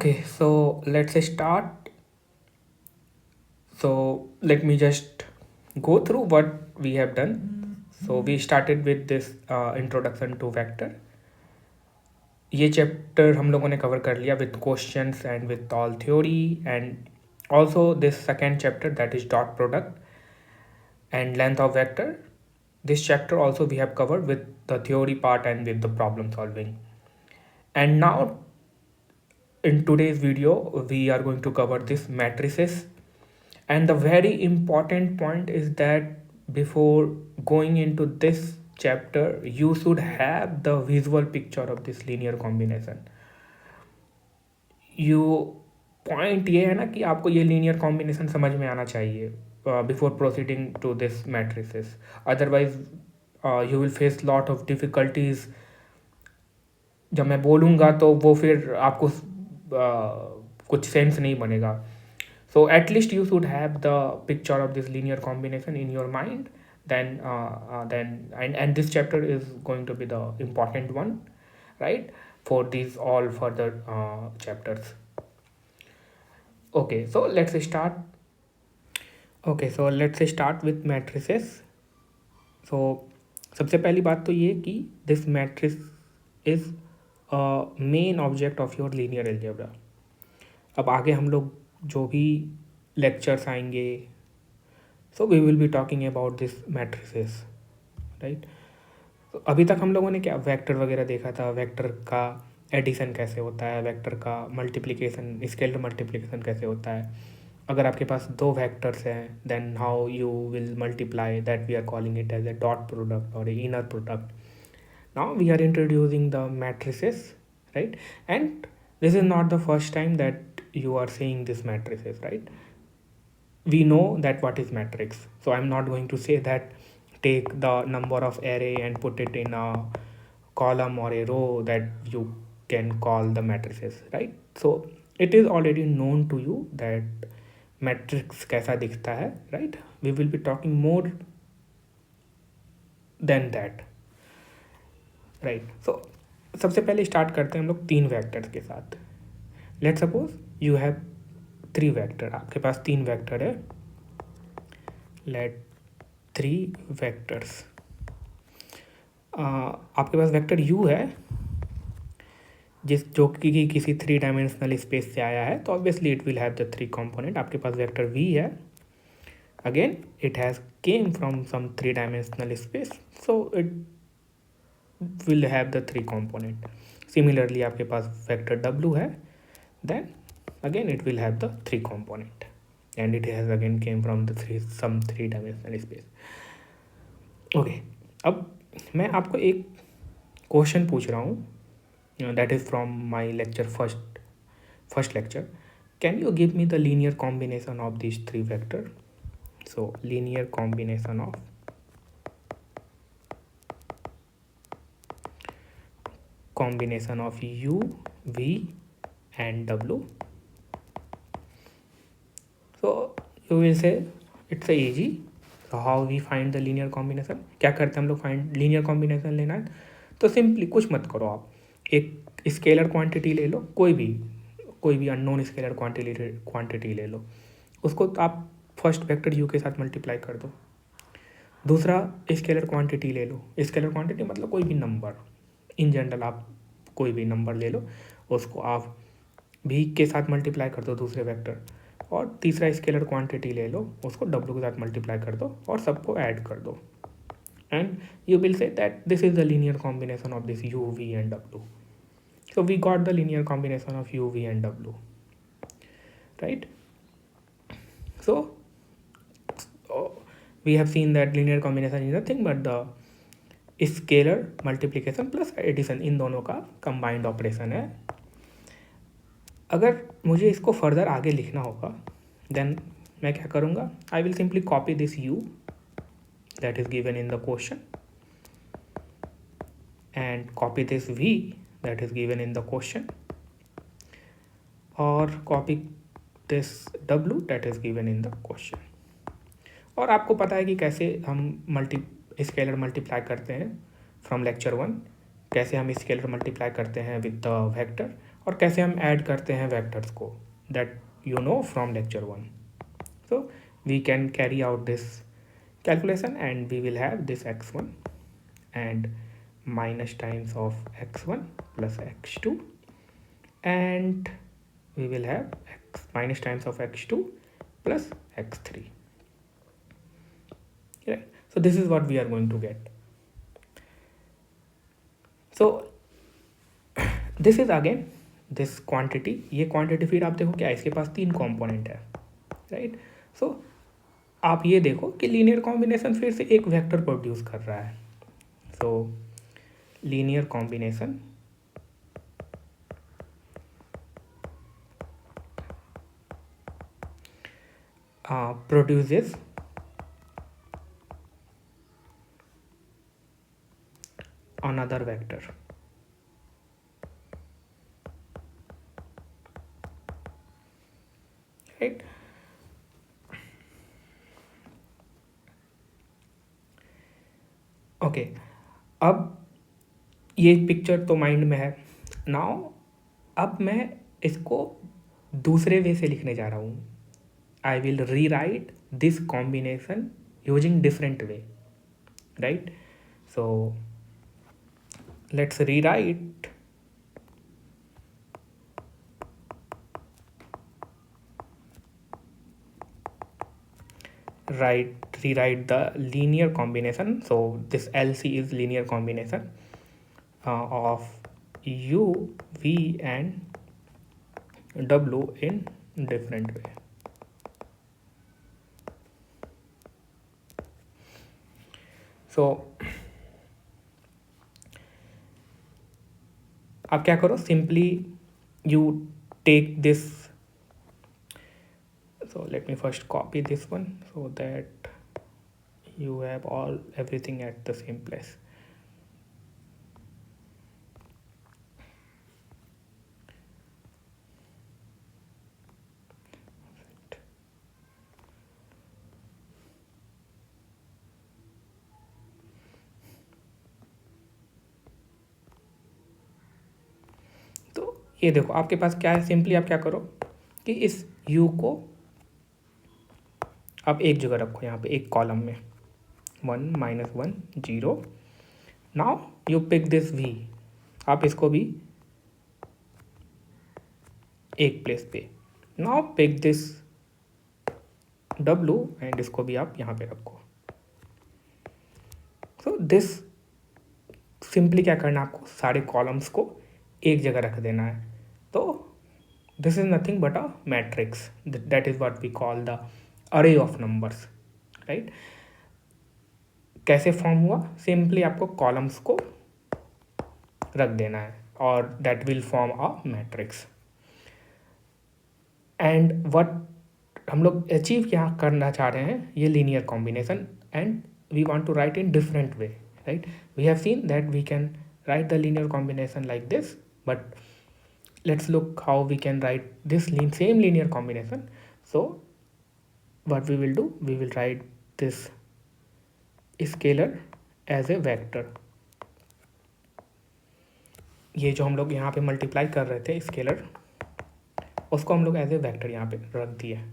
Okay, so let's start. So let me just go through what we have done. So we started with this introduction to vector. ये chapter हम लोगों ने cover कर लिया with questions and with all theory, and also this second chapter, that is dot product and length of vector. This chapter also we have covered with the theory part and with the problem solving. And now in today's video we are going to cover this matrices. And the very important point is that before going into this chapter you should have the visual picture of this linear combination. You point ये है ना कि आपको ये linear combination समझ में आना चाहिए before proceeding to this matrices. Otherwise you will face lot of difficulties. जब मैं बोलूँगा तो वो फिर आपको कुछ सेंस नहीं बनेगा. So at least you should have the picture of this linear combination in your mind. Then and this chapter is going to be the important one, right, for these all further chapters. Okay, so let's start with matrices. So सबसे पहली बात तो ये कि this matrix is a main object of your linear algebra. अब आगे हम लोग जो भी लेक्चर्स आएंगे, so we will be talking about this matrices, right. तो अभी तक हम लोगों ने क्या वेक्टर वगैरह देखा था, वेक्टर का एडिशन कैसे होता है, वेक्टर का मल्टीप्लिकेशन, स्केलर मल्टीप्लिकेशन कैसे होता है. अगर आपके पास दो वेक्टर्स हैं then how you will multiply, that we are calling it as a dot product और inner product. Now we are introducing the matrices, right. And this is not the first time that you are seeing this matrices, right? We know that what is matrix, so I'm not going to say that take the number of array and put it in a column or a row that you can call the matrices, right? So it is already known to you that matrix कैसा दिखता है, right? We will be talking more than that, right? So सबसे पहले start करते हैं हम लोग तीन वेक्टर्स के साथ. Let suppose you have three vector. आपके पास तीन वेक्टर है. Late three vectors. आपके पास वेक्टर यू है जो कि किसी थ्री डायमेंशनल स्पेस से आया है, तो obviously it will have the three component. आपके पास वेक्टर वी है, again it has came from some three dimensional space, so it will have the three component. Similarly आपके पास vector w है, then again it will have the three component and it has again came from the some three dimensional space. Okay, अब मैं आपको एक question पूछ रहा हूँ, that is from my lecture first lecture. Can you give me the linear combination of these three vector? So linear combination of u, v and w. So you will say it's a easy. So how we find the linear combination? क्या करते हैं हम लोग, find linear combination लेना है तो simply कुछ मत करो, आप एक स्केलर क्वांटिटी ले लो, कोई भी अननोन स्केलर क्वांटिटी ले लो, उसको आप फर्स्ट वेक्टर u के साथ मल्टीप्लाई कर दो. दूसरा स्केलर क्वांटिटी ले लो. स्केलर क्वांटिटी मतलब कोई भी नंबर, इन जनरल आप कोई भी नंबर ले लो, उसको आप भी के साथ मल्टीप्लाई कर दो दूसरे वेक्टर. और तीसरा स्केलर क्वांटिटी ले लो, उसको w के साथ मल्टीप्लाई कर दो और सबको ऐड कर दो. And you will say that this is the linear combination of this u, v and w. So we got the linear combination of u, v and w, right. So we have seen that linear combination is nothing but the scalar multiplication plus addition, इन दोनों का combined operation है. अगर मुझे इसको further आगे लिखना होगा देन मैं क्या करूँगा, I will simply copy this u that is given in the question and copy this v that is given in the question और copy this w that is given in the question. और आपको पता है कि कैसे हम scalar multiply करते हैं फ्रॉम लेक्चर 1, कैसे हम स्केलर मल्टीप्लाई करते हैं विद द वेक्टर, और कैसे हम ऐड करते हैं वेक्टर्स को, that you know from lecture 1. So we can carry out this calculation and we will have this x1 and minus times of x1 plus x2, and we will have x minus times of x2 plus x3. Right? So this is what we are going to get. So this is again this quantity. ये quantity फिर आप देखो क्या है, इसके पास 3 component है, right. सो आप ये देखो कि लीनियर कॉम्बिनेशन फिर से एक वेक्टर प्रोड्यूस कर रहा है. सो linear combination produces another vector. Right? Okay, अब ये पिक्चर तो माइंड में है. नाउ अब मैं इसको दूसरे वे से लिखने जा रहा हूँ. I will rewrite this combination using different way, right? So let's rewrite the linear combination. So this LC is linear combination of U, V and W in different way. सो आप क्या करो, simply you take this. So let me first copy this one so that you have everything at the same place. तो ये देखो आपके पास क्या है, simply आप क्या करो कि इस u को आप एक जगह रखो, यहाँ पे एक कॉलम में 1 -1 0. Now you pick this v, आप इसको भी एक प्लेस पे. Now pick this w and इसको भी आप यहाँ पे रखो. सो दिस सिंपली क्या करना है, आपको सारे कॉलम्स को एक जगह रख देना है. तो this is nothing but a matrix, that is what we call the array of numbers, right. कैसे फॉर्म हुआ, सिंपली आपको कॉलम्स को रख देना है और that will form a matrix. And what हम लोग अचीव क्या करना चाह रहे हैं, ये linear combination, and we want to write in different way, right. We have seen that we can write the linear combination like this, but let's look how we can write this same linear combination. So what we will do, we will write this scalar as a vector. ये जो हम लोग यहाँ पे multiply कर रहे थे scalar, उसको हम लोग एज ए वेक्टर यहाँ पे रख दिए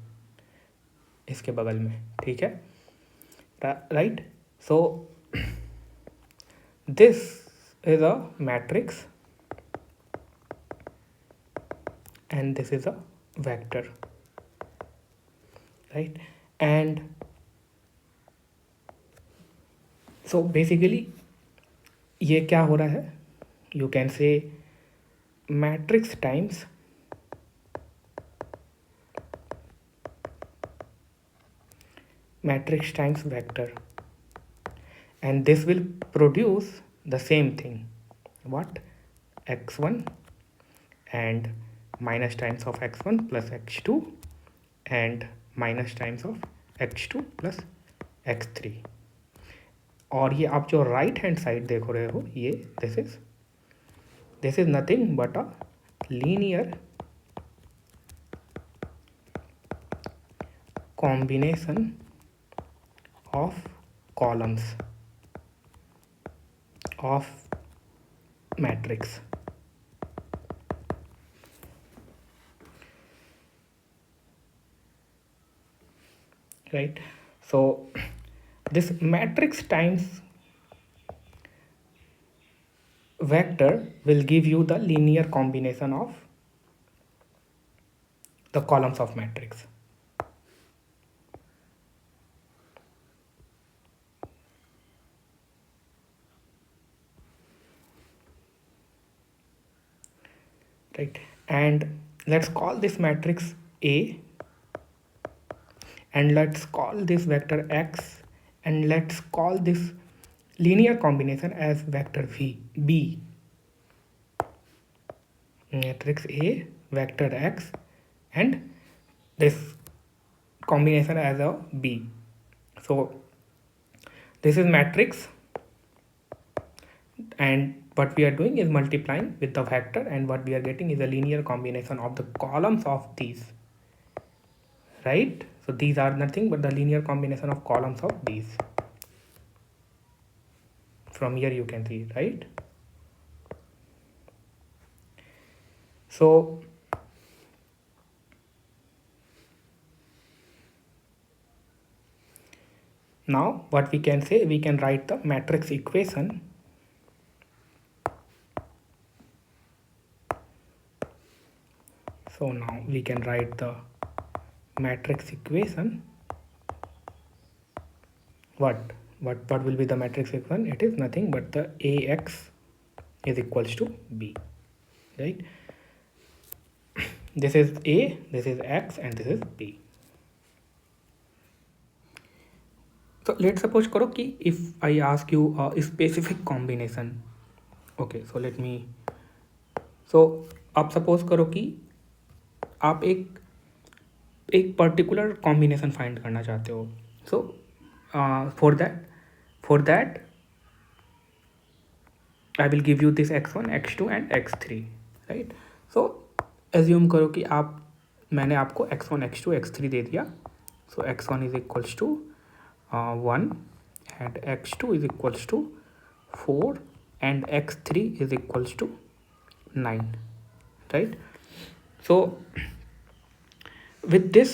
इसके बगल में, ठीक है, right. So this is a matrix and this is a vector, right. And so basically ये क्या हो रहा है, you can say matrix times vector, and this will produce the same thing, what, x1 and minus times of x1 plus x2 and minus times of x2 plus x3. और ये आप जो right hand side देख रहे हो, ये this is nothing but a linear combination of columns of matrix, right? So this matrix times vector will give you the linear combination of the columns of matrix. Right, and let's call this matrix A, and let's call this vector X, and let's call this linear combination as vector B. Matrix A, vector X, and this combination as a B. So this is matrix, and what we are doing is multiplying with the vector, and what we are getting is a linear combination of the columns of these, right? So these are nothing but the linear combination of columns of these. From here you can see, right? So now what we can say, we can write the matrix equation. So now we can write the matrix equation. What will be the matrix equation? It is nothing but the AX is equals to B, right? This is A, this is X, and this is B. So let's suppose करो कि if I ask you a specific combination, okay, so let me, so आप suppose करो कि आप एक particular combination find करना चाहते हो. So for that I will give you this x1, x2 and x3, right? So assume करो कि मैंने आपको x1, x2, x3 दे दिया. So x1 is equals to 1 and x2 is equals to 4 and x3 is equals to 9, right? So with this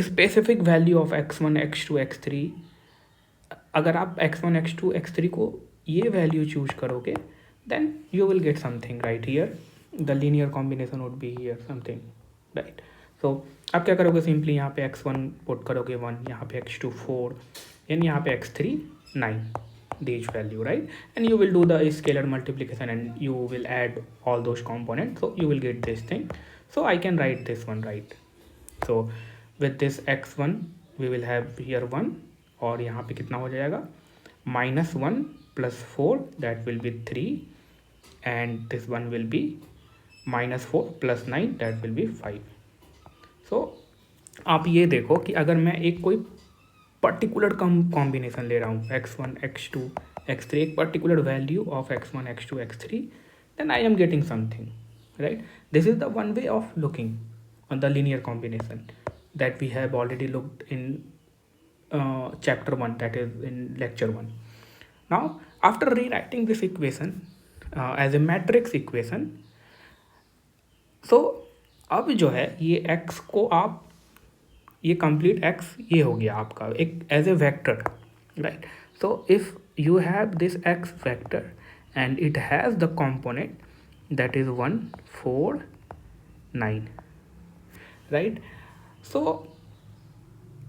specific value of x1, x2, x3, अगर आप x1, x2, x3 को ये value choose करोगे, then you will get something right here. The linear combination would be here something, right? So आप क्या करोगे, simply यहाँ पे x1 पुट करोगे 1, यहाँ पे x2 4, and यहाँ पे x3 9, these value, right? And you will do the scalar multiplication and you will add all those components, so you will get this thing. So I can write this one, right? So with this x1 we will have here 1, और यहाँ पे कितना हो जाएगा, -1 + 4, that will be 3, and this one will be -4 + 9, that will be 5. So आप ये देखो कि अगर मैं एक कोई पर्टिकुलर कॉम्बिनेशन ले रहा हूँ, x1, x2, x3, एक particular value of x1, x2, x3, then I am getting something, right? This is the one way of looking on the linear combination that we have already looked in chapter 1, that is in lecture 1. Now after rewriting this equation as a matrix equation, so अब जो है ये x को आप, ये complete x ये हो गया आपका एक as a vector, right? So if you have this x vector and it has the component that is 1, 4, 9, right? So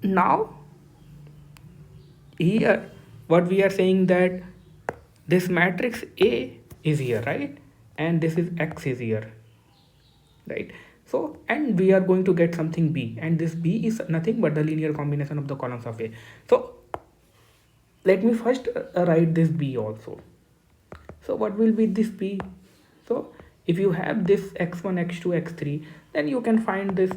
now here what we are saying that this matrix A is here, right? And this is x is here, right? So and we are going to get something B, and this B is nothing but the linear combination of the columns of A. So let me first write this B also. So what will be this B? So if you have this x1, x2, x3, then you can find this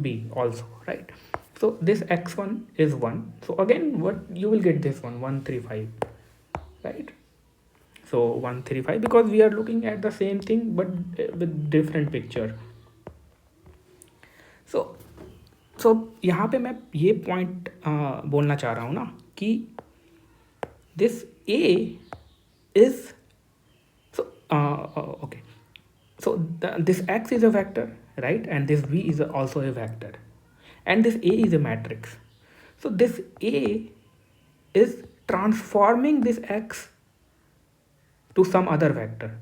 B also, right? So this x1 is 1, so again what you will get this one 1, 3, 5, right? So 1, 3, 5, because we are looking at the same thing but with different picture. So यहाँ पे मैं ये point बोलना चाह रहा हूँ ना कि this A is, so okay, so this x is a vector, right? And this B is also a vector, and this A is a matrix. So this A is transforming this X to some other vector,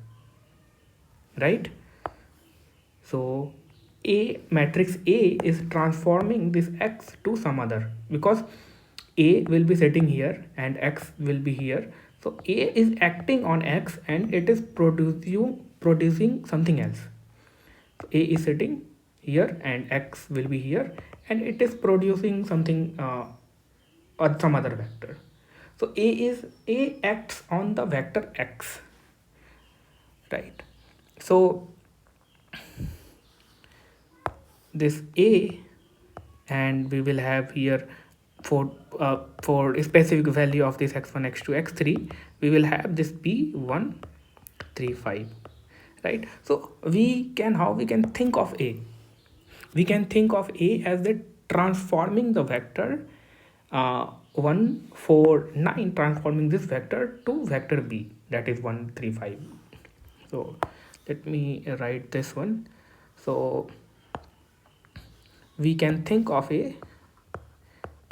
right? So A matrix A is transforming this X to some other, because A will be sitting here and X will be here. So A is acting on X and it is producing something else. So A is sitting here and X will be here, and it is producing something or some other vector. So A acts on the vector X, right? So this A, and we will have here for a specific value of this x1 x2 x3, we will have this b1 3 5, right? So how we can think of A, we can think of A as the transforming the vector 1 4 9, transforming this vector to vector B, that is 1 3 5. So let me write this one. So we can think of A,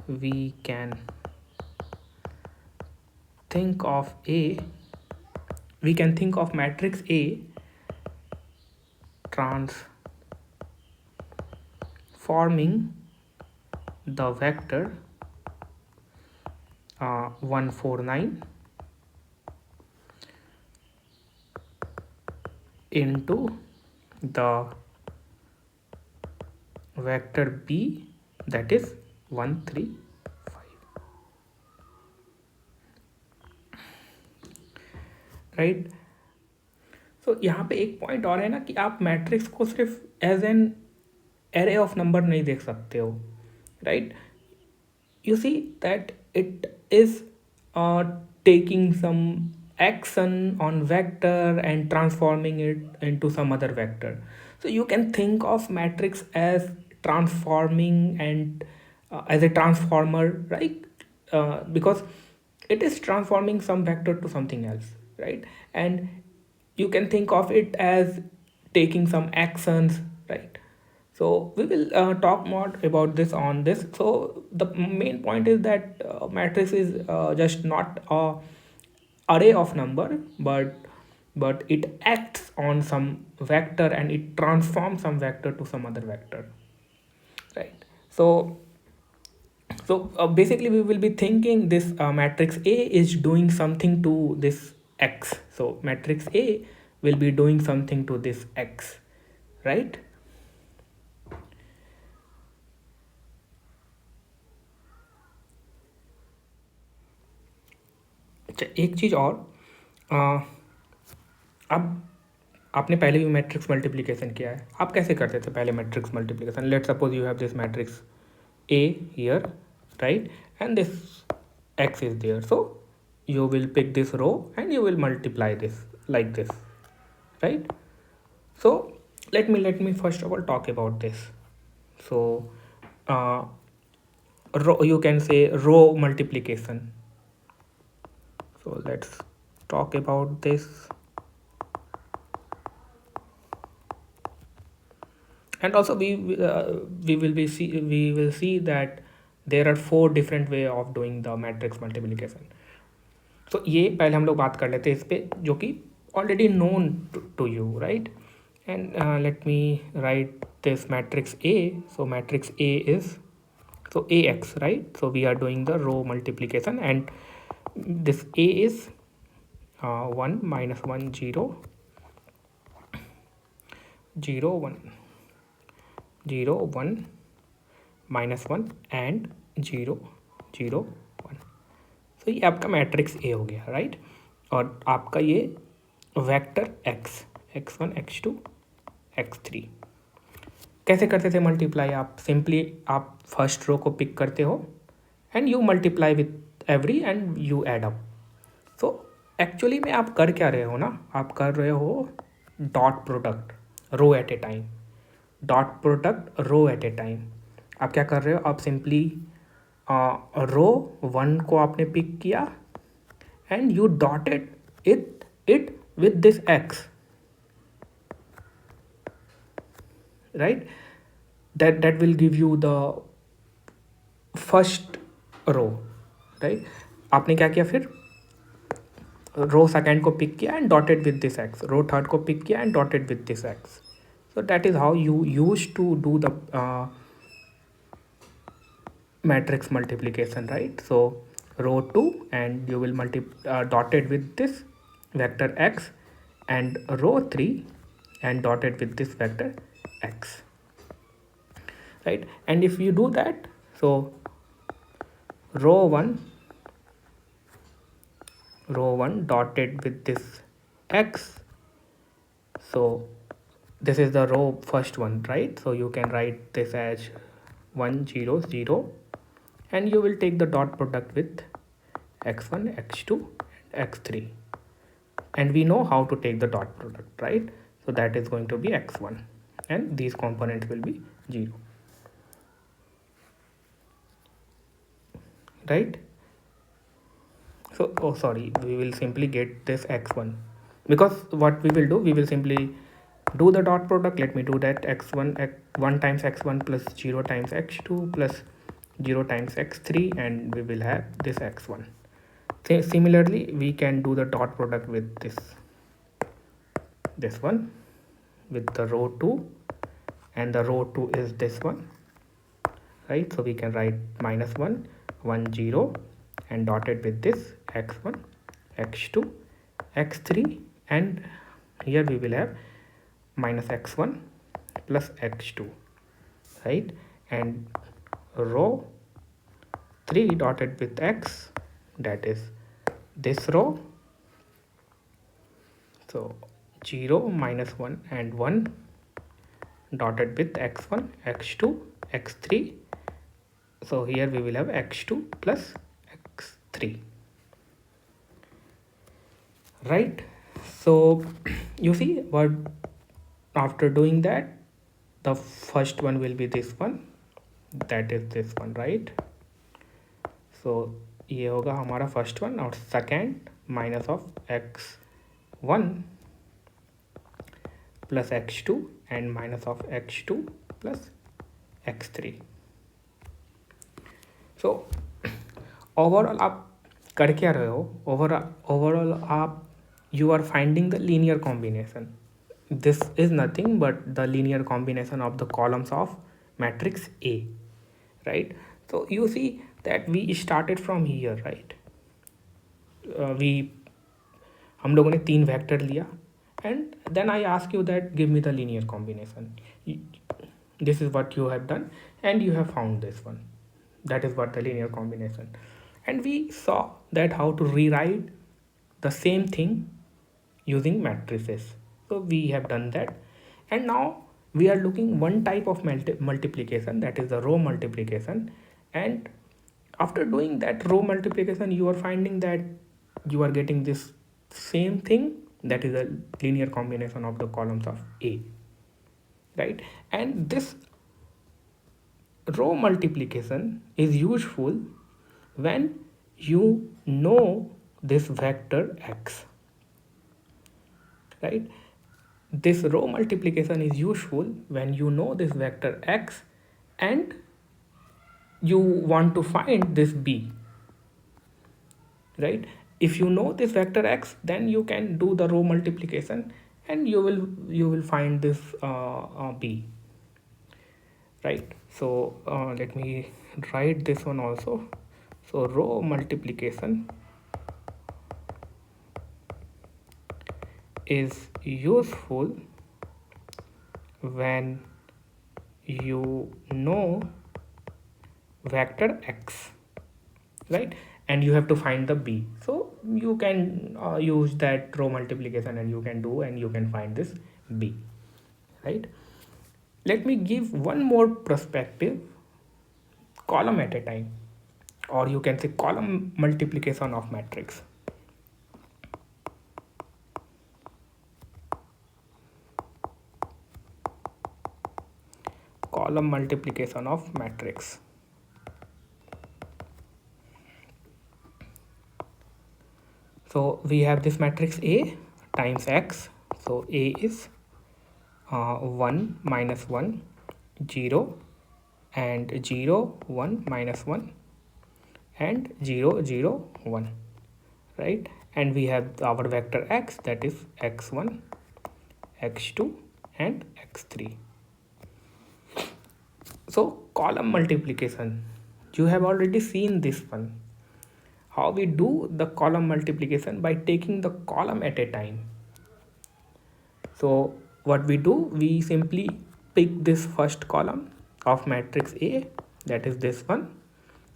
we can think of A, we can think of matrix A transforming the vector 1 4 9 into the vector B, that is 1 3 5, right? So यहाँ पे एक point और है ना कि आप matrix को सिर्फ as an array of number नहीं देख सकते हो, right? You see that it is taking some action on vector and transforming it into some other vector. So you can think of matrix as transforming and as a transformer, right? Because it is transforming some vector to something else, right? And you can think of it as taking some actions, right? So we will talk more about this on this. So the main point is that matrix is just not a array of number, but it acts on some vector and it transforms some vector to some other vector, right? So basically we will be thinking this matrix A is doing something to this X. So matrix A will be doing something to this X, right? अच्छा, एक चीज़ और, अब आपने पहले भी matrix multiplication किया है, आप कैसे करते थे पहले matrix multiplication? Let suppose you have this matrix A here, right, and this X is there, so you will pick this row and you will multiply this like this, right? So let me first of all talk about this. So row, you can say row multiplication. So let's talk about this. And also we will see that there are 4 different way of doing the matrix multiplication. So ये पहले हम लोग बात कर लेते हैं इस पे, जो कि already known to you, right? And let me write this matrix A. So matrix A is, so AX, right? So we are doing the row multiplication, and this A is 1 minus 1 0 0 1 0 1 minus 1 and 0 0 1. तो ये आपका matrix A हो गया, right? और आपका ये vector x, x1 x2 x3 कैसे करते थे मल्टीप्लाई? आप सिंपली आप फर्स्ट रो को पिक करते हो and you multiply with every and you add up. So actually में आप कर क्या रहे हो ना, आप कर रहे हो dot product row at a time, dot product row at a time. आप क्या कर रहे हो, आप सिंपली रो 1 को आपने पिक किया and you dotted it with this x, right? that will give you the first row, right. आपने क्या किया फिर, रो सेकेंड को पिक किया and dotted with this x, row third को पिक किया and dotted with this x. So that is how you used to do the matrix multiplication, right? So row 2 and you will dotted with this vector x, and row 3 and dotted with this vector x, right? And if you do that, so row 1 dotted with this x, so this is the row first one, right? So you can write this as 1 0 0, and you will take the dot product with x1 x2 and x3, and we know how to take the dot product, right? So that is going to be x1 and these components will be 0, right? So we will simply get this x1, because what we will do, we will simply do the dot product. Let me do that. X1 1 times x1 plus 0 times x2 plus 0 times x3, and we will have this x1. Similarly, we can do the dot product with this one with the row 2, and the row 2 is this one, right? So we can write -1 1 0 and dotted with this x1 x2 x3, and here we will have minus x1 plus x2, right? And row 3 dotted with x, that is this row. So 0 -1 and 1 dotted with x1 x2 x3, so here we will have x2 plus x3, right? So you see what, after doing that, the first one will be this one, that is this one, right? So ये होगा हमारा first one, और second minus of x1 plus x2 and minus of x2 plus x3. So overall आप कर क्या रहे हो, overall आप you are finding the linear combination. This is nothing but the linear combination of the columns of matrix A, right? So you see that we started from here, right? हम लोगों ने 3 vector लिया, and then I ask you that give me the linear combination. This is what you have done, and you have found this one. That is what the linear combination. And we saw that how to rewrite the same thing using matrices. So we have done that, and now we are looking one type of multiplication, that is the row multiplication. And after doing that row multiplication, you are finding that you are getting this same thing, that is a linear combination of the columns of A, right? And this row multiplication is useful when you know this vector x, right? This row multiplication is useful when you know this vector x and you want to find this b, right? If you know this vector x, then you can do the row multiplication and you will find this b, right? So let me write this one also. So row multiplication is useful when you know vector x, right? And you have to find the b. So you can use that row multiplication, and you can do, and you can find this b, right? Let me give one more perspective, column at a time, or you can say column multiplication of matrix. Column multiplication of matrix. So we have this matrix A times x. So A is 1 -1 0 and 0 1 minus 1 and 0 0 1, right? And we have our vector x, that is x1, x2 and x3. So column multiplication, you have already seen this one. How we do the column multiplication? By taking the column at a time. So what we do, we simply pick this first column of matrix A, that is this one.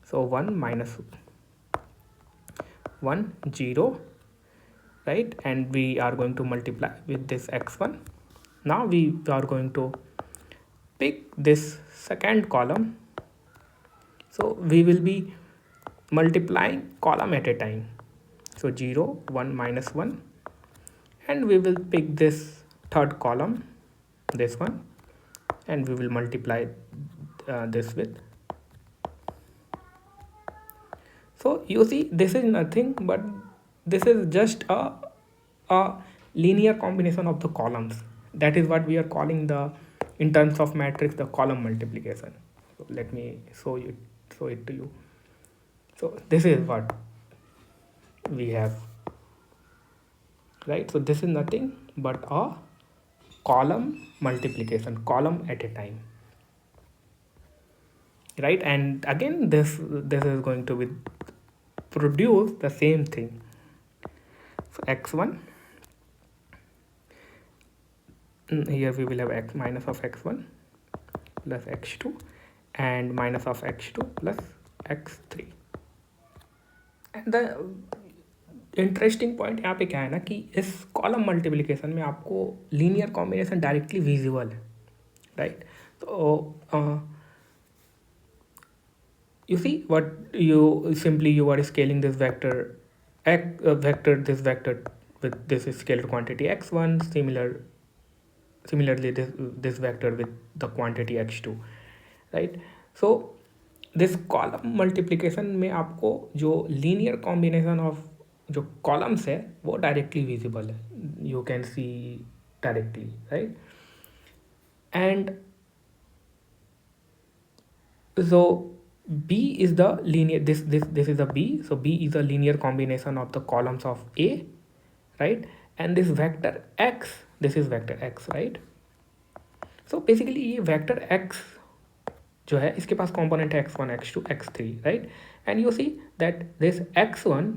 So 1 minus 1 0, right? And we are going to multiply with this x1. Now we are going to pick this second column. So we will be multiplying column at a time. So 0 1 minus 1, and we will pick this third column, this one, and we will multiply this with. So you see, this is nothing but this is just a linear combination of the columns. That is what we are calling the, in terms of matrix, the column multiplication. So let me show it to you. So this is what we have, right? So this is nothing but a column multiplication, column at a time, right? And again, this is going to be produce the same thing. So x1, here we will have x minus of x1 plus x2 and minus of x2 plus x3. And the interesting point यहाँ पे क्या है ना कि इस column multiplication में आपको linear combination directly visible है, राइट? तो you see what you simply you are scaling this vector this vector with this scalar quantity x1, similarly this vector with the quantity x2, right? So this column multiplication में आपको जो linear combination of जो columns है वो directly visible है, you can see directly, right? And so B is the linear, this is a B, so B is a linear combination of the columns of A, right? And this vector x, this is vector x, right? So basically ये vector x जो है इसके पास component है x1 x2 x3, right? And you see that this x1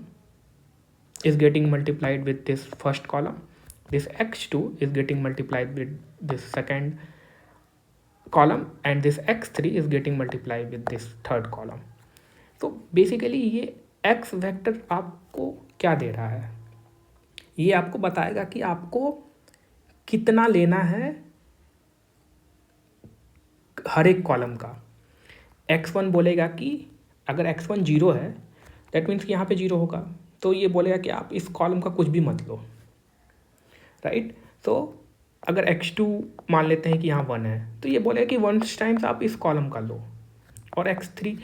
is getting multiplied with this first column, this x2 is getting multiplied with this second column, and this x3 is getting multiplied with this third column. So basically ये x vector आपको क्या दे रहा है? ये आपको बताएगा कि आपको कितना लेना है हर एक कॉलम का. x1 बोलेगा कि अगर x1 जीरो है, दैट मीन्स कि यहाँ पे जीरो होगा, तो ये बोलेगा कि आप इस कॉलम का कुछ भी मत लो, राइट? तो अगर x2 मान लेते हैं कि यहाँ 1 है, तो ये बोलेगा कि 1 टाइम्स आप इस कॉलम का लो. और x3,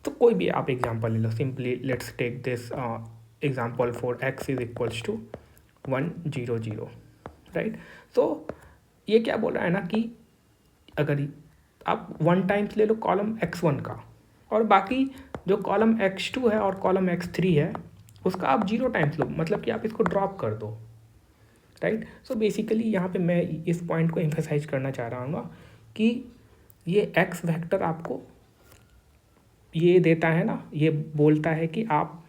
तो कोई भी आप एग्जांपल ले लो. Simply let's take this example for x is equals to 1 0 0, right? तो ये क्या बोल रहा है ना कि अगर आप 1 टाइम्स ले लो कॉलम x1 का, और बाकी जो कॉलम x2 है और कॉलम x3 है उसका आप 0 टाइम्स लो, मतलब कि आप इसको ड्रॉप कर दो, राइट? सो बेसिकली यहाँ पे मैं इस पॉइंट को एम्फेसाइज करना चाह रहा हूँ कि ये x वेक्टर आपको ये देता है ना, ये बोलता है कि आप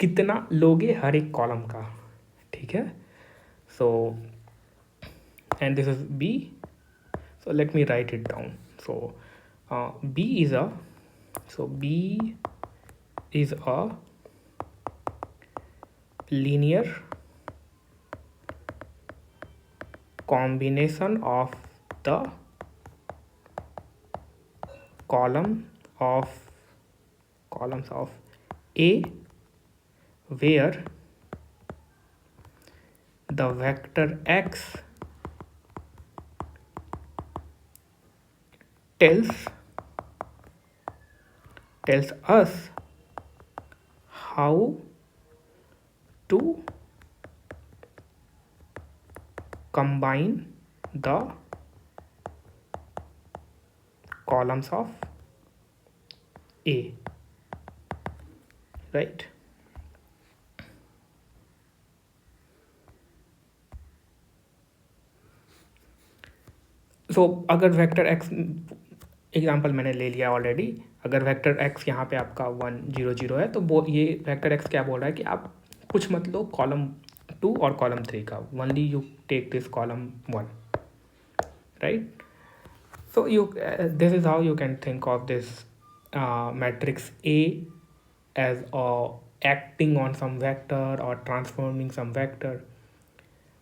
कितना लोगे हर एक कॉलम का, ठीक है? So and this is b, so let me write it down. So b is a linear combination of the columns of A where the vector x tells us how to combine the columns of A, right? So अगर vector x example मैंने ले लिया already, अगर vector x यहाँ पे आपका 1 0 0 है, तो वो ये वेक्टर x क्या बोल रहा है कि आप कुछ मत लो कॉलम 2 और कॉलम 3 का, only you take this column 1, right? So this is how you can think of this matrix A as acting on some vector or transforming some vector.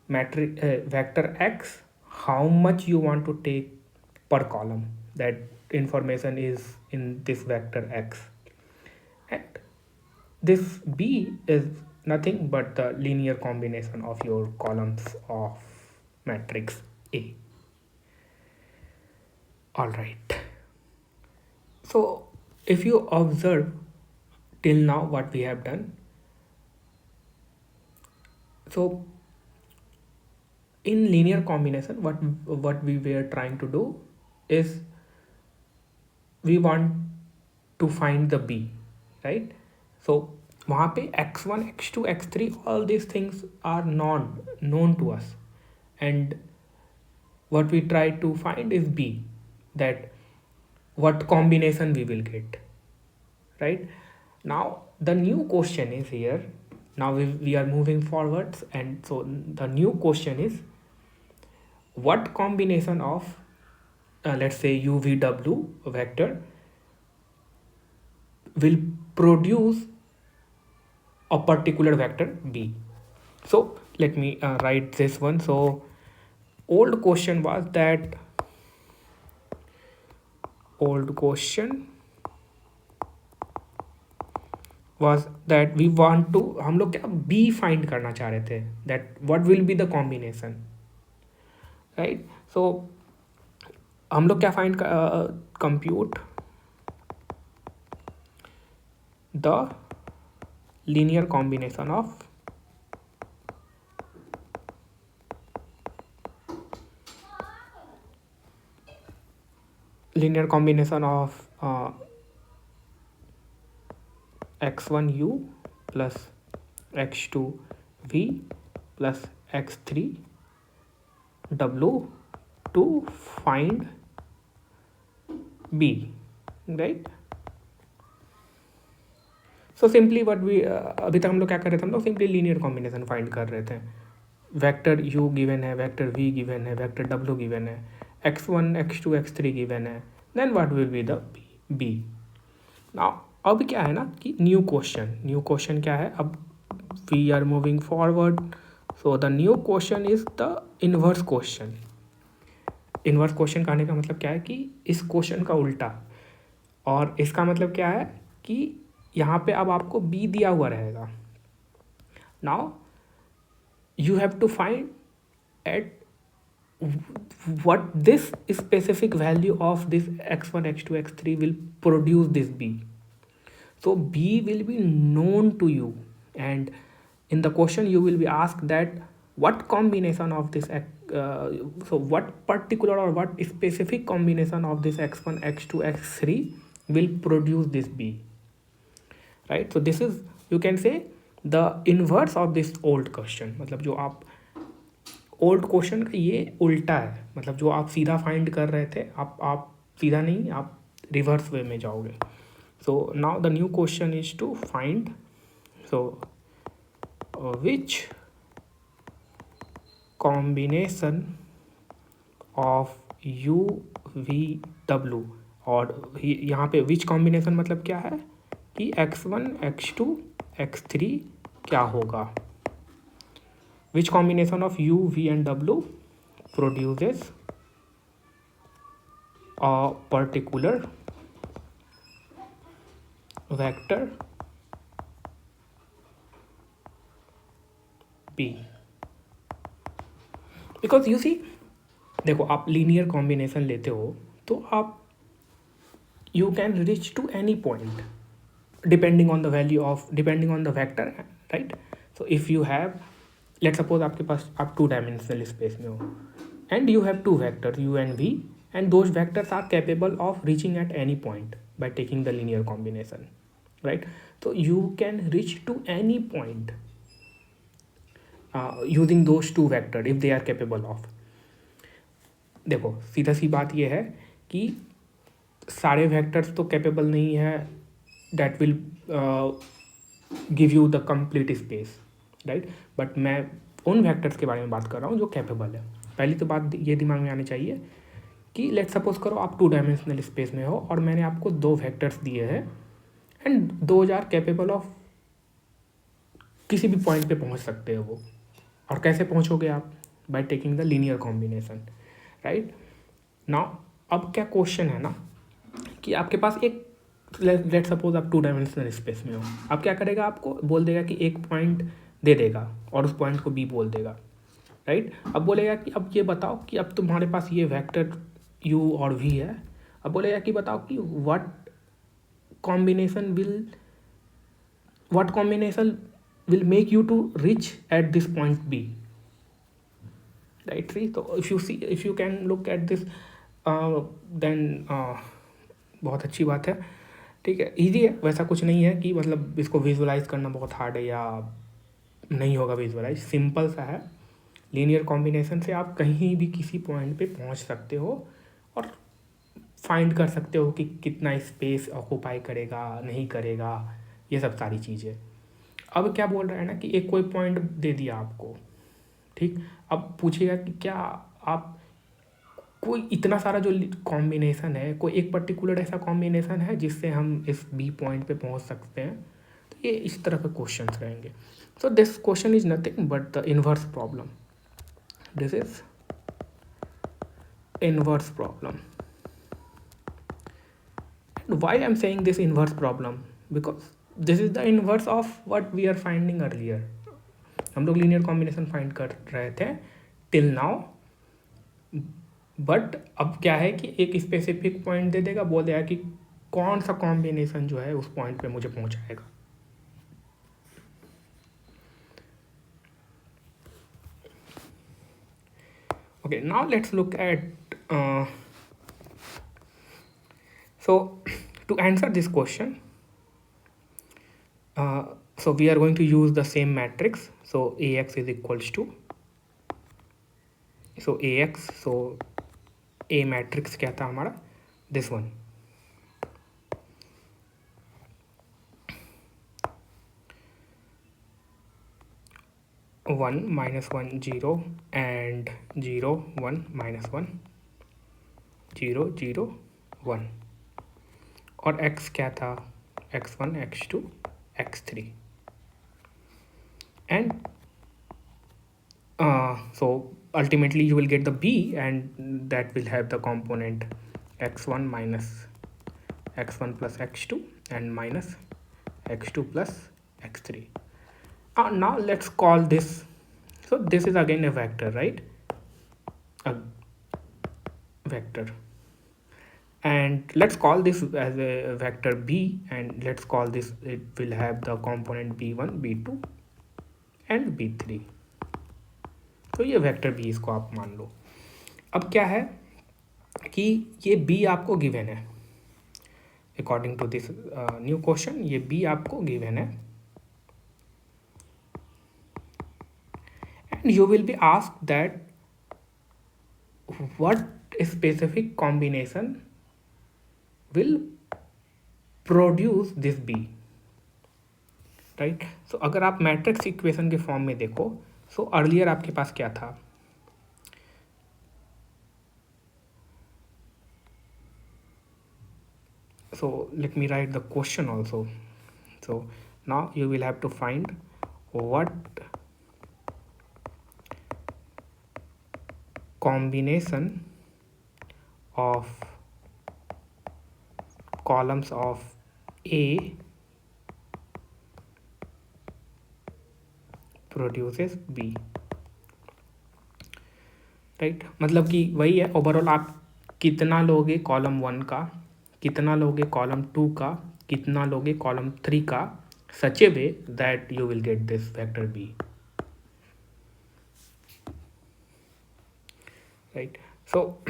Vector x, how much you want to take per column, that information is in this vector x, and this B is nothing but the linear combination of your columns of matrix A. All right. So if you observe till now what we have done, so in linear combination what we were trying to do is we want to find the B, right? So वहाँ पे x1 x2 x3 all these things are known to us, and what we try to find is B, that what combination we will get, right? Now the new question is here, now we are moving forwards, and so the new question is what combination of let's say UVW vector will produce a particular vector B. So let me write this one. So old question was that we want to, हम लोग क्या B find करना चाह रहे थे, that what will be the combination, right? So हम लोग क्या find compute the linear combination of x1u plus x2v plus x3w to find B, right? So simply what we अभी तक हम लोग क्या कर रहे थे, हम लोग सिंपली लीनियर कॉम्बिनेशन फाइंड कर रहे थे. वेक्टर u गिवन है, वेक्टर v गिवन है, वेक्टर w गिवन है, x1 x2 x3 गिवन है, then what will be the b. Now अब क्या है ना कि न्यू क्वेश्चन क्या है, अब we are moving forward. So the new question is the inverse question. Inverse question कहने का मतलब क्या है कि इस क्वेश्चन का उल्टा, और इसका मतलब क्या है कि यहाँ पे अब आपको b दिया हुआ रहेगा. Now you have to find at what this specific value of this x1 x2 x3 will produce this B. So B will be known to you, and in the question you will be asked that what combination of this so what particular or what specific combination of this x1 x2 x3 will produce this B, right? So this is, you can say, the inverse of this old question. मतलब जो आप old question का ये उल्टा है, मतलब जो आप सीधा फाइंड कर रहे थे आप सीधा नहीं, आप रिवर्स वे में जाओगे. So now the new question is to find, so which combination of u v डब्ल्यू, और यहाँ पे विच कॉम्बिनेशन मतलब क्या है कि x1 x2 x3 क्या होगा. Which combination of U, V and W produces a particular vector B? Because you see, देखो आप लीनियर कॉम्बिनेशन लेते हो तो आप you can reach to any point depending on the vector, right? So if you have, let suppose आपके पास आप 2 dimensional space में हो and you have 2 vectors u and v, and those vectors are capable of reaching at any point by taking the linear combination, right? So you can reach to any point using those two vector if they are capable of. देखो सीधा सी बात ये है कि सारे vectors तो capable नहीं है that will give you the complete space, right? But मैं उन वेक्टर्स के बारे में बात कर रहा हूँ जो कैपेबल है। पहली तो बात ये दिमाग में आनी चाहिए कि लेट सपोज करो आप 2 डायमेंशनल स्पेस में हो और मैंने आपको 2 वेक्टर्स दिए हैं and those are capable of किसी भी पॉइंट पे पहुंच सकते हैं वो। और कैसे पहुंचोगे आप? By taking the linear combination, right? Now अब क्या क्वेश्चन है ना कि आपके पास एक लेट सपोज आप 2 डायमेंशनल स्पेस में हो, अब क्या करेगा? आपको बोल देगा कि एक पॉइंट दे देगा और उस पॉइंट को बी बोल देगा, राइट? अब बोलेगा कि अब ये बताओ कि अब तुम्हारे पास ये वेक्टर u और v है। अब बोलेगा कि बताओ कि what combination will make you to reach at this point b, right? See, so if you can look at this then बहुत अच्छी बात है, ठीक है, इजी है, वैसा कुछ नहीं है कि मतलब इसको विजुअलाइज करना बहुत हार्ड है या नहीं होगा विजुअलाइज, सिंपल सा है। लीनियर कॉम्बिनेशन से आप कहीं भी किसी पॉइंट पे पहुंच सकते हो और फाइंड कर सकते हो कि कितना स्पेस ऑक्यूपाई करेगा नहीं करेगा, ये सब सारी चीज़ें। अब क्या बोल रहा है ना कि एक कोई पॉइंट दे दिया आपको, ठीक? अब पूछेगा कि क्या आप कोई इतना सारा जो कॉम्बिनेशन है, कोई एक पर्टिकुलर ऐसा कॉम्बिनेशन है जिससे हम इस बी पॉइंट पे पहुंच सकते हैं? तो ये इस तरह के क्वेश्चंस रहेंगे। So this question is nothing but the inverse problem. This is inverse problem. And why I'm saying this inverse problem? Because this is the inverse of what we are finding earlier. हम लोग linear combination find कर रहे थे till now, but अब क्या है कि एक स्पेसिफिक पॉइंट दे देगा, बोल देगा कि कौन सा कॉम्बिनेशन जो है उस पॉइंट पे मुझे पहुंचाएगा। Okay, now let's look at so to answer this question, so we are going to use the same matrix. So ax is equals to, so ax, so a matrix क्या था हमारा? this one, one minus one zero and zero one minus one zero zero one, और x क्या था? x1 x2 x3 and so ultimately you will get the b and that will have the component x1 minus x1 plus x2 and minus x2 plus x3. Now let's call this, so this is again a vector, right? A vector, and let's call this as a vector b, and let's call this, it will have the component b1 b2 and b3. तो ये vector b इसको आप मान लो। अब क्या है कि ये b आपको गिवन है according to this new question, ये b आपको गिवन है and you will be asked that what specific combination will produce this b, right? so अगर आप मैट्रिक्स इक्वेशन के फॉर्म में देखो, so अर्लियर आपके पास क्या था? so let me write the question also. so now you will have to find what combination of columns of A produces B, right? मतलब कि वही है ओवरऑल, आप कितना लोगे कॉलम 1 का, कितना लोगे कॉलम 2 का, कितना लोगे कॉलम 3 का, such a way that you will get this vector B, right? So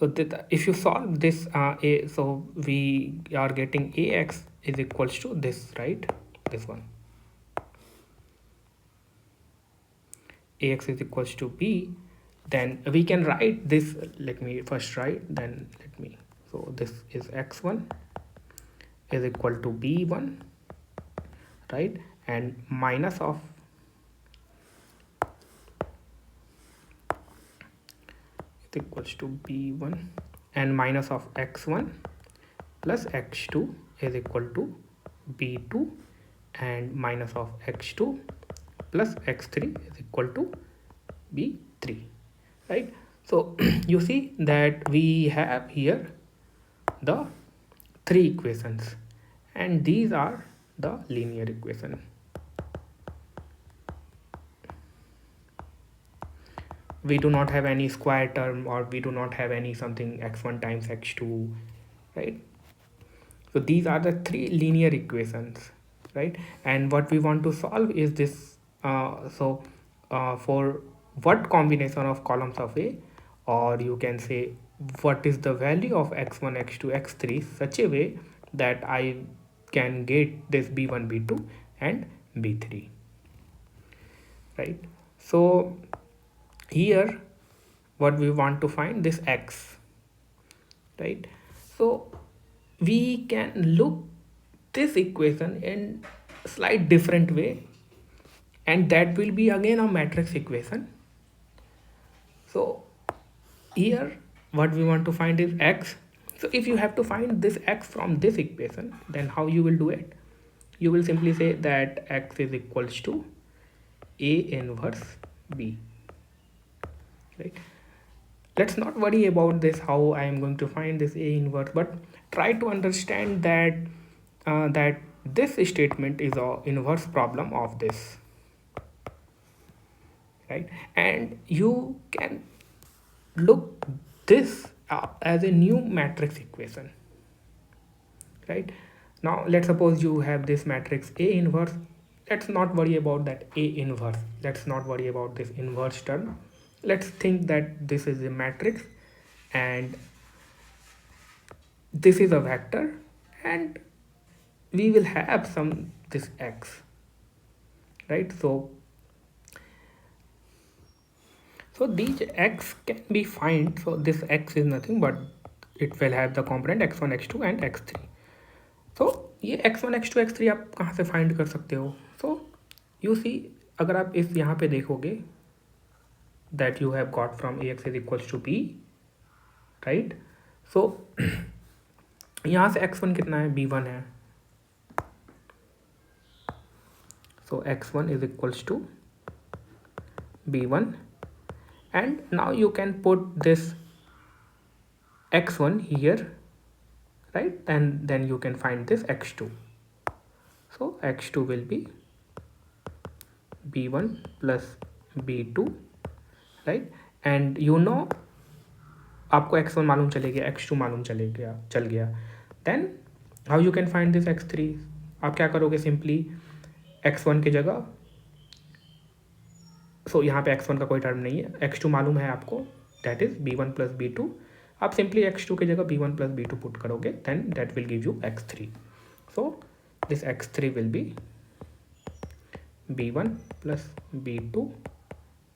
So that if you solve this a, so we are getting ax is equals to this, right? This one, ax is equals to b. Then we can write this. Let me first write, then let me. So this is x1 is equal to b1, right? And minus of is equals to b1 and minus of x1 plus x2 is equal to b2 and minus of x2 plus x3 is equal to b3, right? So you see that we have here the three equations, and these are the linear equation. We do not have any square term, or we do not have any something x1 times x2, right? So these are the three linear equations, right? And what we want to solve is this. For what combination of columns of A, or you can say what is the value of x1, x2, x3 such a way that I can get this b1, b2 and b3, right? So here what we want to find this x, right? So we can look this equation in slight different way, and that will be again a matrix equation. So here what we want to find is x. So if you have to find this x from this equation, then how you will do it? You will simply say that x is equals to a inverse b, right? Let's not worry about this how I am going to find this a inverse, but try to understand that that this statement is a inverse problem of this, right? And you can look this as a new matrix equation, right? Now let's suppose you have this matrix a inverse. Let's not worry about that a inverse, let's not worry about this inverse term. Let's think that this is a matrix and this is a vector, and we will have some this x, right? So these x can be find. So this x is nothing but it will have the component x1, x2 and x3. तो ये x1, x2, x3 आप कहाँ से find कर सकते हो? So you see, अगर आप इस यहाँ पे देखोगे that you have got from ax is equals to b, right? So यहाँ से x1 कितना है? b1 है. So x1 is equals to b1, and now you can put this x1 here, right? And then you can find this x2. So x2 will be b1 plus b2, right? And you know आपको x1 मालूम चले गया, x2 मालूम चल गया. Then how you can find this x3? आप क्या करोगे? सिंपली x1 की जगह, सो यहाँ पे x1 का कोई टर्म नहीं है, x2 मालूम है आपको, that is b1 plus b2. आप सिंपली x2 की जगह b1 प्लस b2 पुट करोगे, then that will give you x3. So this x3 will be b1 plus b2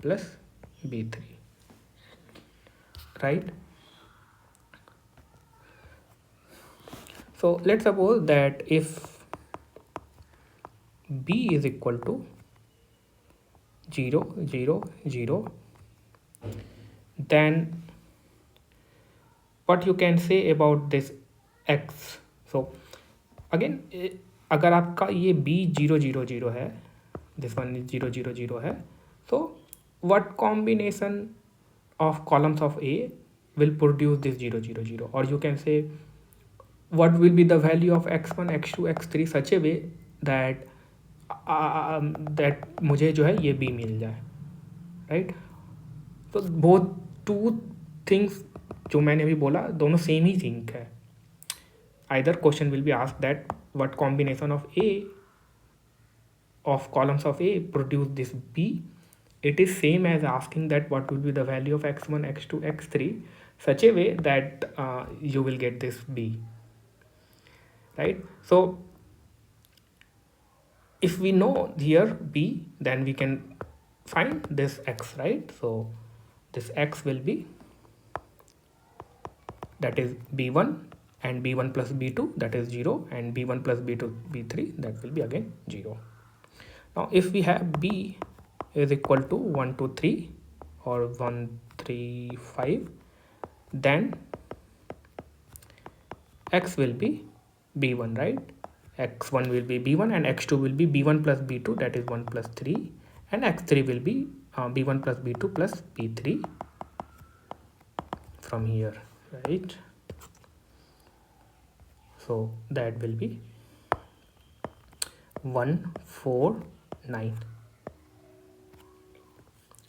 plus b3, right? So let's suppose that if b is equal to 0, 0, 0, then what you can say about this x? So again, अगर आपका ये b 0, 0, 0 है, this one is 0, 0, 0 है, so what combination of columns of A will produce this 0, 0, 0? Or you can say what will be the value of x1, x2, x3 such a way that that मुझे जो है ये b मिल जाए, right? तो both two things जो मैंने अभी बोला दोनों सेम ही थिंग है. Either question will be asked that what combination of A of columns of A produce this B. It is same as asking that what will be the value of x1, x2, x3 such a way that you will get this b, right? So if we know here b, then we can find this x, right? So this x will be, that is b1, and b1 plus b2, that is 0, and b1 plus b2 b3, that will be again 0. Now if we have b is equal to 1 2 3 or 1 3 5, then x will be b1, right? X1 will be b1 and x2 will be b1 plus b2, that is 1 plus 3, and x3 will be b1 plus b2 plus b3 from here, right? So that will be 1 4 9,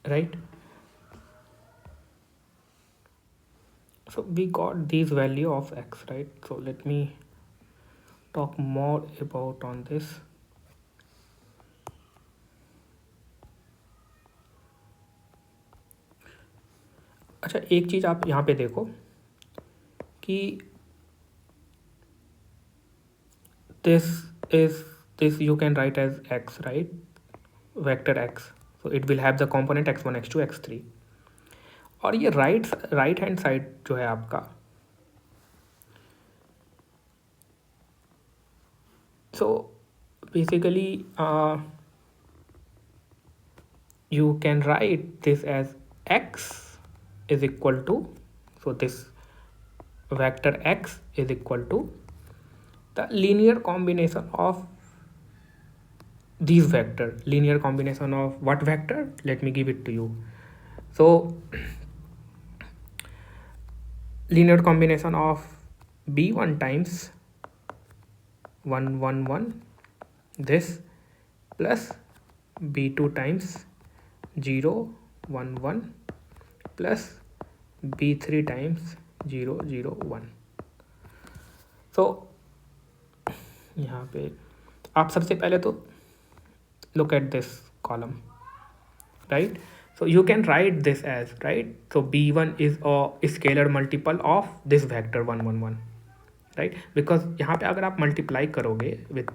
right? So we got these value of x, right? So let me talk more about on this. अच्छा, एक चीज़ आप यहाँ पे देखो कि this you can write as x, right? Vector x, so it will have the component x1 x2 x3, और ये right hand side जो है आपका, so basically you can write this as x is equal to, so this vector x is equal to the linear combination of these vector. Linear combination of what vector? Let me give it to you. So linear combination of b1 times 1 1 1 this plus b2 times 0 1 1 plus b3 times 0 0 1. so यहाँ पे आप सबसे पहले तो look at this column, right? So you can write this as, right, so b1 is a scalar multiple of this vector 1 1 1, right? Because यहाँ पे अगर आप multiply करोगे with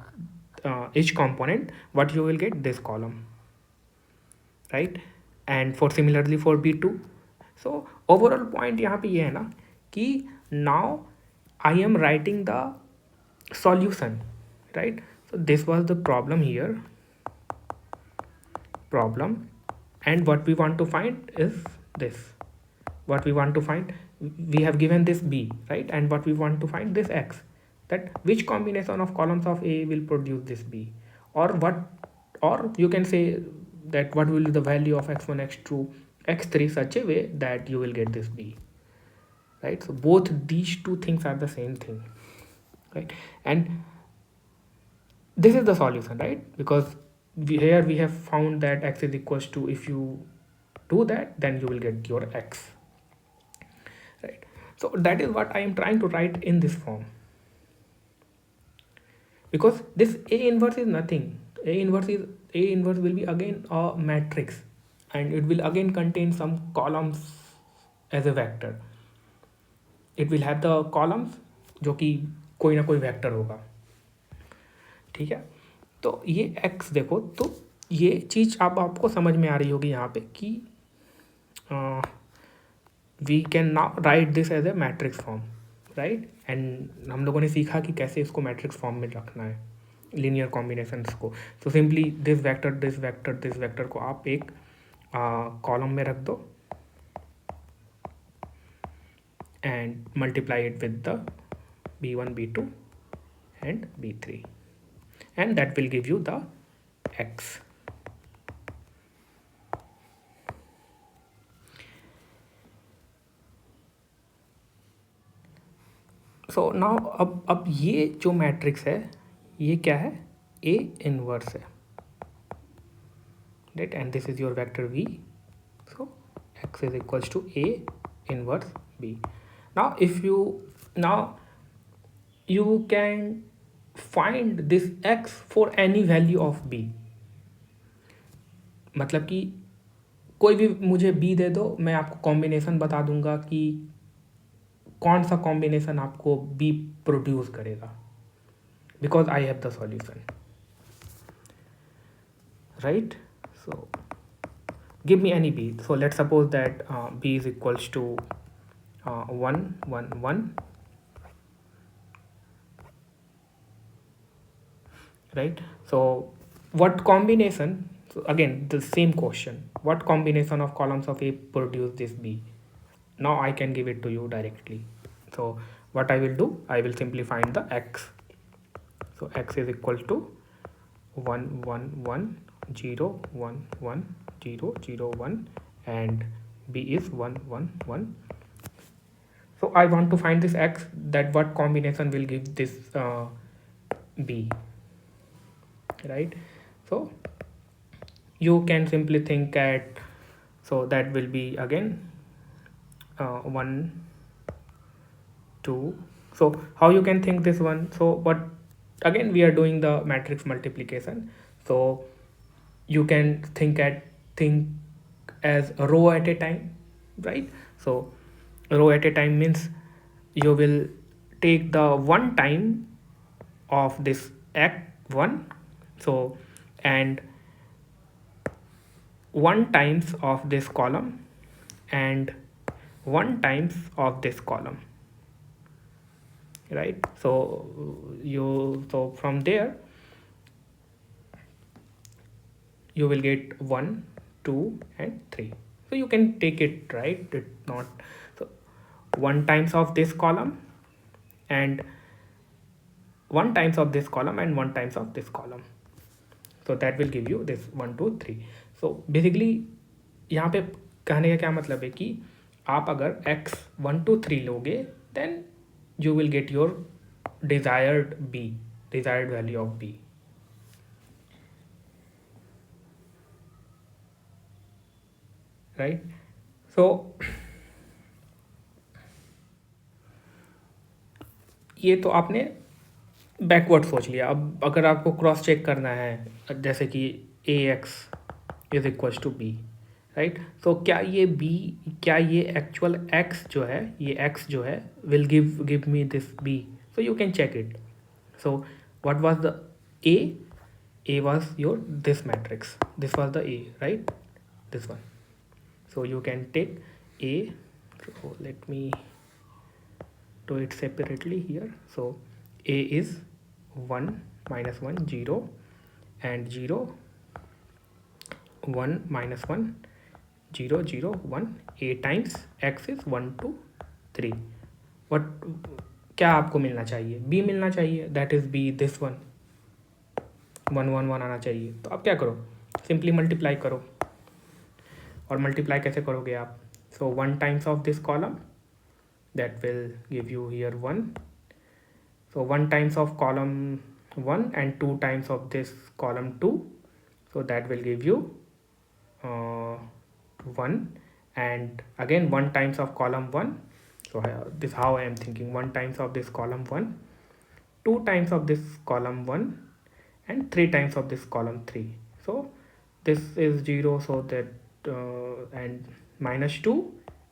each component, what you will get this column, right? And for similarly for b2. So overall point यहाँ पे ये है ना कि now I am writing the solution, right? So this was the problem here, and what we want to find is this. What we want to find, we have given this b, right? And what we want to find this x, that which combination of columns of a will produce this b, or what, or you can say that what will be the value of x1 x2 x3 such a way that you will get this b, right? So both these two things are the same thing, right? And this is the solution, right? Because here we have found that x is equals to, if you do that, then you will get your x, right? So that is what I am trying to write in this form, because this a inverse is nothing. A inverse will be again a matrix, and it will again contain some columns as a vector. It will have the columns जो कि कोई ना कोई vector होगा, ठीक है? तो ये x देखो, तो ये चीज़ अब आपको समझ में आ रही होगी यहाँ पे कि we can now write this as a matrix form, right? And हम लोगों ने सीखा कि कैसे इसको मैट्रिक्स फॉर्म में रखना है, लीनियर कॉम्बिनेशंस को. तो सिंपली दिस वेक्टर को आप एक कॉलम में रख दो and multiply it with the b1 b2 and b3, and that will give you the x. So now अब ये जो मैट्रिक्स है ये क्या है? A इनवर्स है, right? And this is your vector v, so x is equals to A inverse b. Now you can find this x for any value of b. मतलब कि कोई भी मुझे b दे दो, मैं आपको कॉम्बिनेशन बता दूंगा कि कौन सा कॉम्बिनेशन आपको बी प्रोड्यूस करेगा, because I have the solution, right. So give me any b. So let's suppose that b is equals to 1 1 1, right. So what combination, so again the same question, what combination of columns of a produce this b? Now I can give it to you directly. So what I will do, I will simply find the x. So x is equal to 1 1 1 0 1 1 0 0 1, and b is 1 1 1. So I want to find this x, that what combination will give this b, right. So you can simply think at, so that will be again 1 2. So how you can think this one, so what, again we are doing the matrix multiplication, so you can think as a row at a time, right. So row at a time means you will take the one time of this act 1, so and 1 times of this column and 1 times of this column, right. So so from there you will get 1 2 and 3. So you can take it, right, it not, so 1 times of this column and 1 times of this column and 1 times of this column, so that will give you this 1 2 3. So basically यहाँ पे कहने का क्या मतलब है कि आप अगर x 1 2 3 लोगे, then you will get your desired b, desired value of b, right. So ये तो आपने बैकवर्ड सोच लिया. अब अगर आपको क्रॉस चेक करना है, जैसे कि a x is equals to b, right. So क्या ये एक्चुअल एक्स जो है, ये एक्स जो है will give me this b. So you can check it. So what was the a was your this matrix, this was the a, right, this one. So you can take a, so let me do it separately here. So a is 1 minus 1 0 and 0 1 minus 1 0 0 1. a times x is 1 2 3. what, क्या आपको मिलना चाहिए, b मिलना चाहिए, that is b, this one 1 1 1 आना चाहिए. तो आप क्या करो, सिंपली मल्टीप्लाई करो. और मल्टीप्लाई कैसे करोगे आप, सो 1 times of this column, that will give you here 1. So 1 times of column 1 and 2 times of this column 2, so that will give you 1, and again 1 times of column 1. So this how I am thinking, 1 times of this column 1, 2 times of this column 1, and 3 times of this column 3. So this is 0, so that and minus 2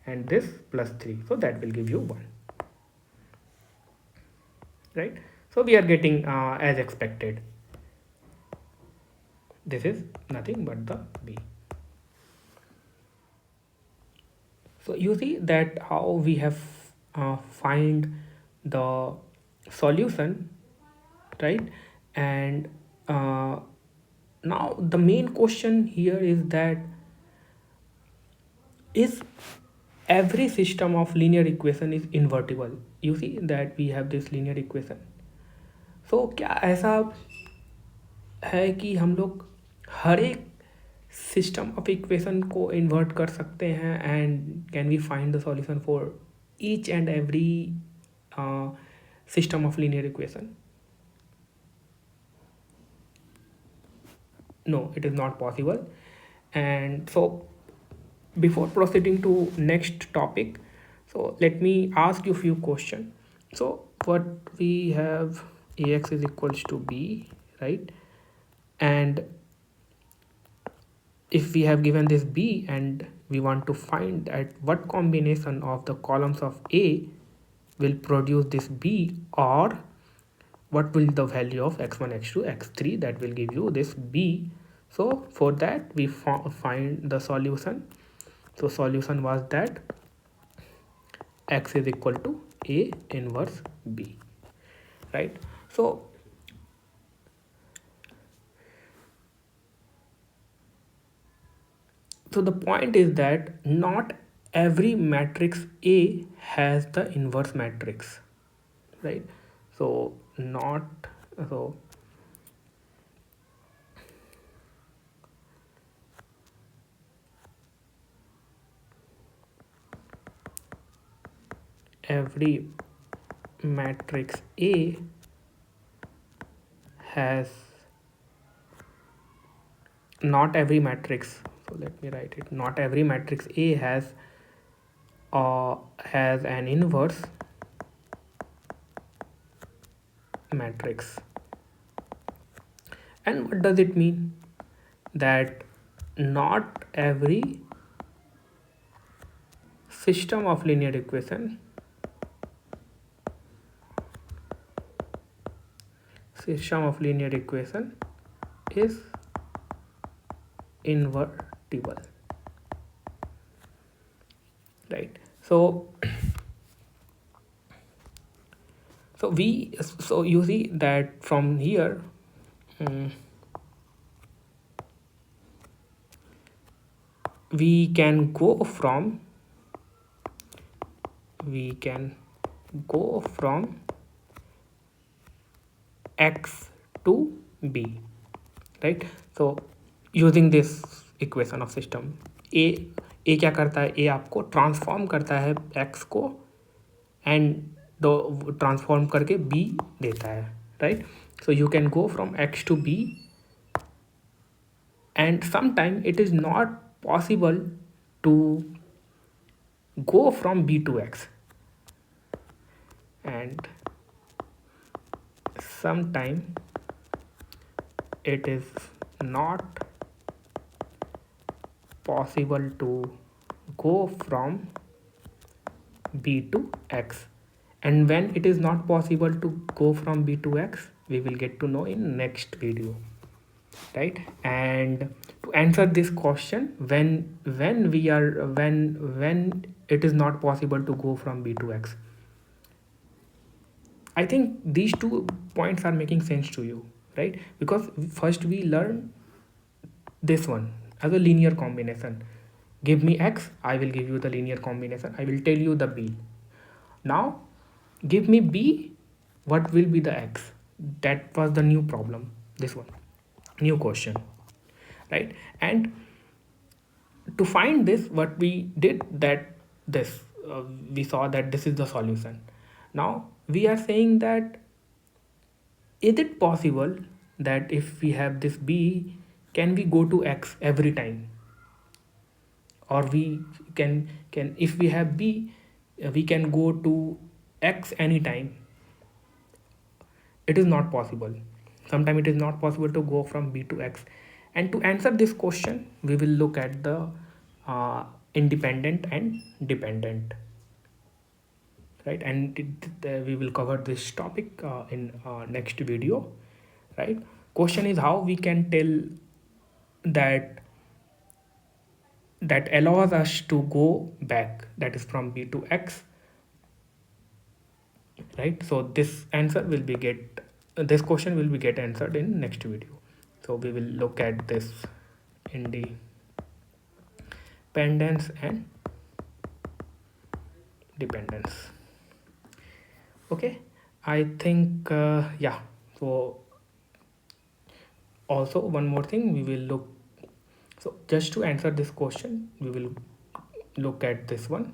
and this plus 3, so that will give you 1, right. So we are getting as expected, this is nothing but the b. So you see that how we have find the solution, right. And now the main question here is that is every system of linear equation is invertible. You see that we have this linear equation. So क्या ऐसा है कि हम लोग हर एक system of equation को invert कर सकते हैं, and can we find the solution for each and every system of linear equation? No, it is not possible. And so before proceeding to next topic, so let me ask you few questions. So what we have, ax is equals to b, right? And if we have given this b and we want to find at what combination of the columns of a will produce this b, or what will the value of x1, x2, x3 that will give you this b. So for that we find the solution. So solution was that x is equal to a inverse b, right? So the point is that not every matrix A has the inverse matrix, right? So not so every matrix A has, not every matrix, so let me write it, not every matrix A has an inverse matrix. And what does it mean? That not every system of linear equation is invertible, right? So you see that from here, we can go from x to b, right? So using this equation of system, a क्या करता है, a आपको transform करता है x को and दो transform करके b देता है, right? So you can go from x to b, and sometime it is not possible to go from b to x, and sometime it is not possible to go from b to x. And when it is not possible to go from b to x, we will get to know in next video, right? And to answer this question, when we are when it is not possible to go from b to x, I think these 2 points are making sense to you, right? Because first we learn this one as a linear combination. Give me x, I will give you the linear combination, I will tell you the b. Now give me b, what will be the x? That was the new problem, this one, new question, right? And to find this, what we did, that this we saw that this is the solution. Now we are saying that, is it possible that if we have this b, can we go to x every time? Or we can if we have b, we can go to x anytime? It is not possible. Sometimes it is not possible to go from b to x. And to answer this question, we will look at the independent and dependent, right? And we will cover this topic in next video, right? Question is how we can tell that allows us to go back, that is from b to x, right? So this answer will be this question will be get answered in next video. So we will look at this independence and dependence. Okay, I think yeah. So also one more thing we will look, so just to answer this question, we will look at this one.